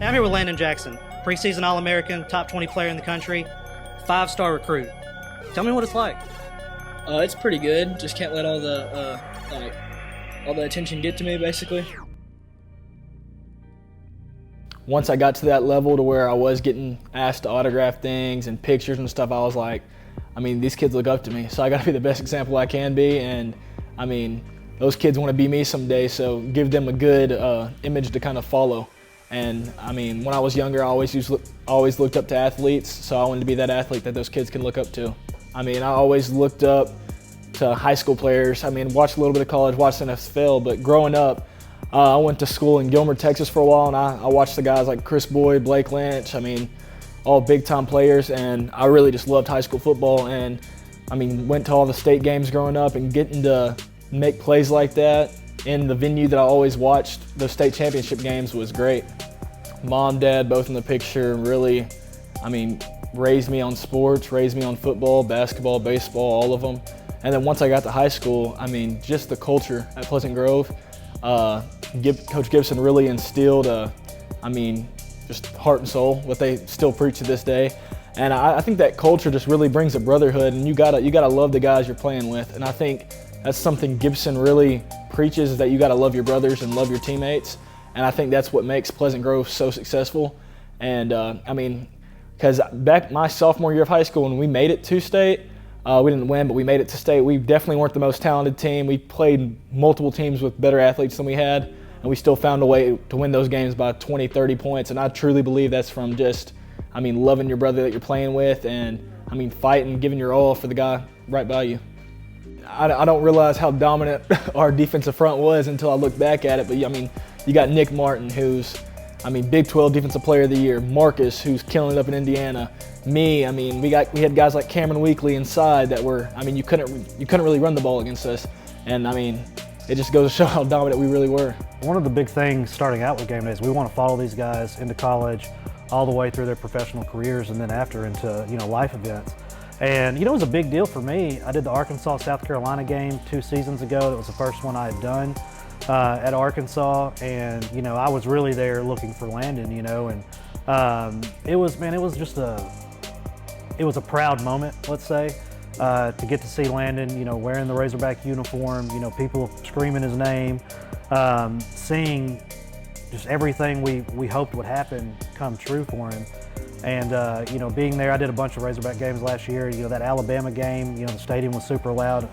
Hey, I'm here with Landon Jackson, preseason All-American, top 20 player in the country, 5-star recruit. Tell me what it's like. It's pretty good. Just can't let all the attention get to me, basically. Once I got to that level to where I was getting asked to autograph things and pictures and stuff, I was like, these kids look up to me, so I got to be the best example I can be. And those kids want to be me someday, so give them a good image to kind of follow. And when I was younger, I always looked up to athletes, so I wanted to be that athlete that those kids can look up to. I always looked up to high school players. Watched a little bit of college, watched NFL, but growing up, I went to school in Gilmer, Texas for a while, and I watched the guys like Chris Boyd, Blake Lynch, all big-time players, and I really just loved high school football. And went to all the state games growing up, and getting to make plays like that in the venue that I always watched those state championship games was great. Mom, Dad, both in the picture, really, raised me on sports, raised me on football, basketball, baseball, all of them. And then once I got to high school, just the culture at Pleasant Grove, Coach Gibson really instilled, just heart and soul, what they still preach to this day. And I think that culture just really brings a brotherhood, and you gotta love the guys you're playing with. And I think that's something Gibson really preaches, is that you gotta love your brothers and love your teammates. And I think that's what makes Pleasant Grove so successful. And because back my sophomore year of high school, when we made it to state, we didn't win, but we made it to state. We definitely weren't the most talented team. We played multiple teams with better athletes than we had, and we still found a way to win those games by 20, 30 points. And I truly believe that's from just, loving your brother that you're playing with, and, fighting, giving your all for the guy right by you. I don't realize how dominant our defensive front was until I look back at it, but you got Nick Martin, who's, Big 12 Defensive Player of the Year. Marcus, who's killing it up in Indiana. Me, we had guys like Cameron Weekly inside that were, you couldn't really run the ball against us. And it just goes to show how dominant we really were. One of the big things starting out with game day is we want to follow these guys into college, all the way through their professional careers, and then after into life events. And it was a big deal for me. I did the Arkansas-South Carolina game 2 seasons ago. That was the first one I had done at Arkansas, and I was really there looking for Landon. And it was a proud moment, let's say, to get to see Landon, wearing the Razorback uniform, people screaming his name, seeing just everything we hoped would happen come true for him. And being there, I did a bunch of Razorback games last year. That Alabama game, the stadium was super loud.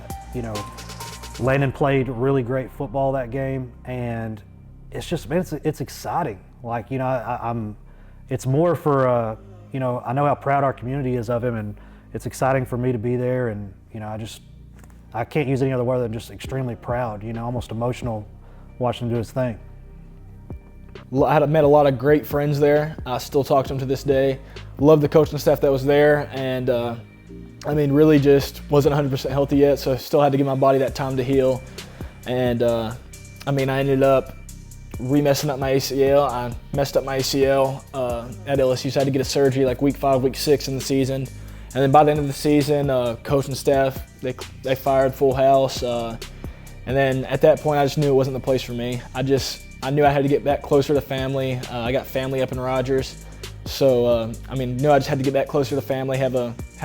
Landon played really great football that game, and it's just, man, it's exciting. It's more for, I know how proud our community is of him, and it's exciting for me to be there. And I can't use any other word than just extremely proud. Almost emotional watching him do his thing. I had met a lot of great friends there. I still talk to them to this day. Love the coaching staff that was there, and really just wasn't 100% healthy yet, so I still had to give my body that time to heal. And I ended up messing up my ACL. I messed up my ACL at LSU, so I had to get a surgery like week 5, week 6 in the season. And then by the end of the season, coaching staff, they fired full house. And then at that point, I just knew it wasn't the place for me. I knew I had to get back closer to family. I got family up in Rogers. So, knew I just had to get back closer to family, have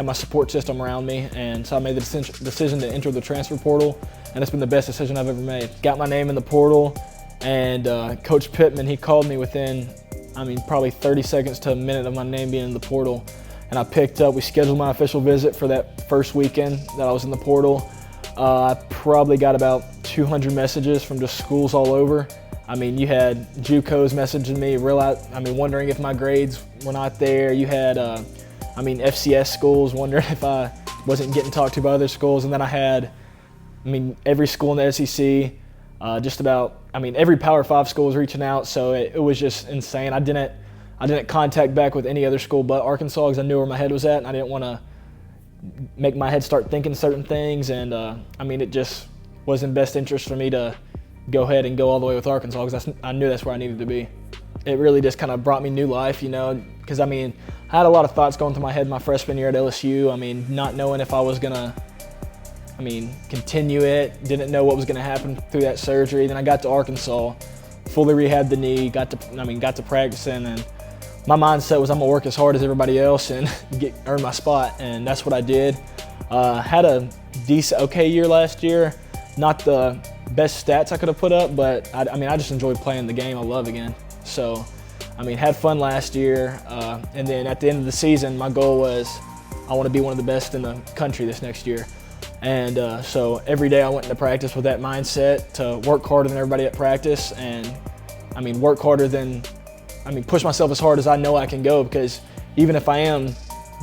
my support system around me. And so I made the decision to enter the transfer portal, and it's been the best decision I've ever made. Got my name in the portal, and Coach Pittman, he called me within, probably 30 seconds to a minute of my name being in the portal. And I picked up, we scheduled my official visit for that first weekend that I was in the portal. I probably got about 200 messages from just schools all over. You had JUCOs messaging me, wondering if my grades were not there. You had, FCS schools wondering if I wasn't getting talked to by other schools. And then I had, every school in the SEC, just about, every Power 5 school was reaching out. So it was just insane. I didn't contact back with any other school but Arkansas, because I knew where my head was at, and I didn't want to make my head start thinking certain things. And it just was in best interest for me to go ahead and go all the way with Arkansas, because I knew that's where I needed to be. It really just kind of brought me new life, because I had a lot of thoughts going through my head my freshman year at LSU. Not knowing if I was gonna, continue it, didn't know what was gonna happen through that surgery. Then I got to Arkansas, fully rehabbed the knee, got to practicing, and my mindset was I'm gonna work as hard as everybody else and earn my spot, and that's what I did. Had a decent, okay year last year. Not the best stats I could have put up, but I mean, I just enjoyed playing the game I love again. So, I mean, had fun last year, and then at the end of the season, my goal was I want to be one of the best in the country this next year. And so every day I went into practice with that mindset to work harder than everybody at practice, and I mean, work harder than, I mean, push myself as hard as I know I can go, because even if I am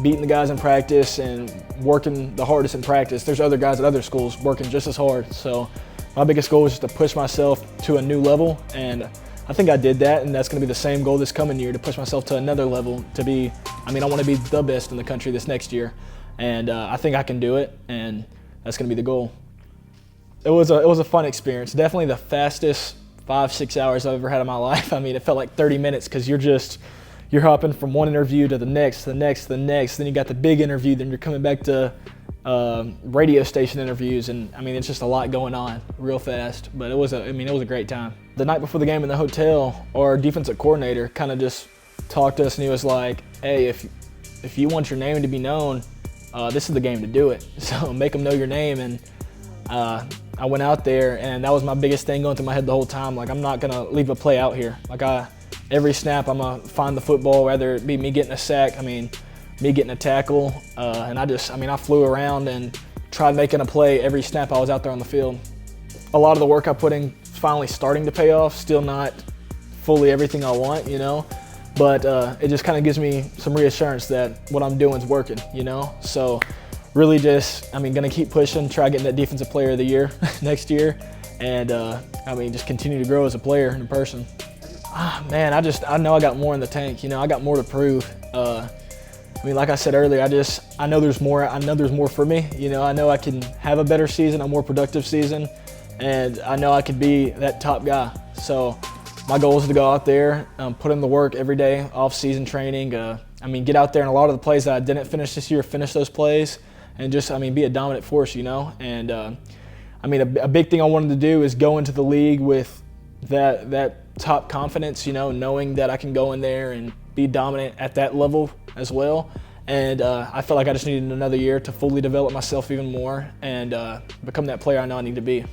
beating the guys in practice and working the hardest in practice, there's other guys at other schools working just as hard. So my biggest goal was just to push myself to a new level, and I think I did that, and that's going to be the same goal this coming year, to push myself to another level, to be, I mean, I want to be the best in the country this next year, and I think I can do it, and that's going to be the goal. It was a fun experience. Definitely the fastest 5-6 hours I've ever had in my life. I mean, it felt like 30 minutes because you're hopping from one interview to the next, the next, the next. Then you got the big interview. Then you're coming back to radio station interviews, and I mean, it's just a lot going on real fast. But it was a great time. The night before the game in the hotel, our defensive coordinator kind of just talked to us, and he was like, "Hey, if you want your name to be known, this is the game to do it. So make them know your name." And I went out there, and that was my biggest thing going through my head the whole time. Like, I'm not gonna leave a play out here. Like, every snap, I'm gonna find the football, whether it be me getting a sack, I mean, me getting a tackle, and I flew around and tried making a play every snap I was out there on the field. A lot of the work I put in is finally starting to pay off. Still not fully everything I want, you know, but it just kind of gives me some reassurance that what I'm doing is working, you know. So really just, I mean, gonna keep pushing, try getting that Defensive Player of the Year next year, and I mean, just continue to grow as a player and a person. Man, I know I got more in the tank. You know, I got more to prove. I mean, like I said earlier, I know there's more. I know there's more for me. You know, I know I can have a better season, a more productive season, and I know I could be that top guy. So my goal is to go out there, put in the work every day, off-season training. I mean, get out there, and a lot of the plays that I didn't finish this year, finish those plays, and just, I mean, be a dominant force. You know, and I mean, a big thing I wanted to do is go into the league with that top confidence, you know, knowing that I can go in there and be dominant at that level as well. And I felt like I just needed another year to fully develop myself even more and become that player I know I need to be.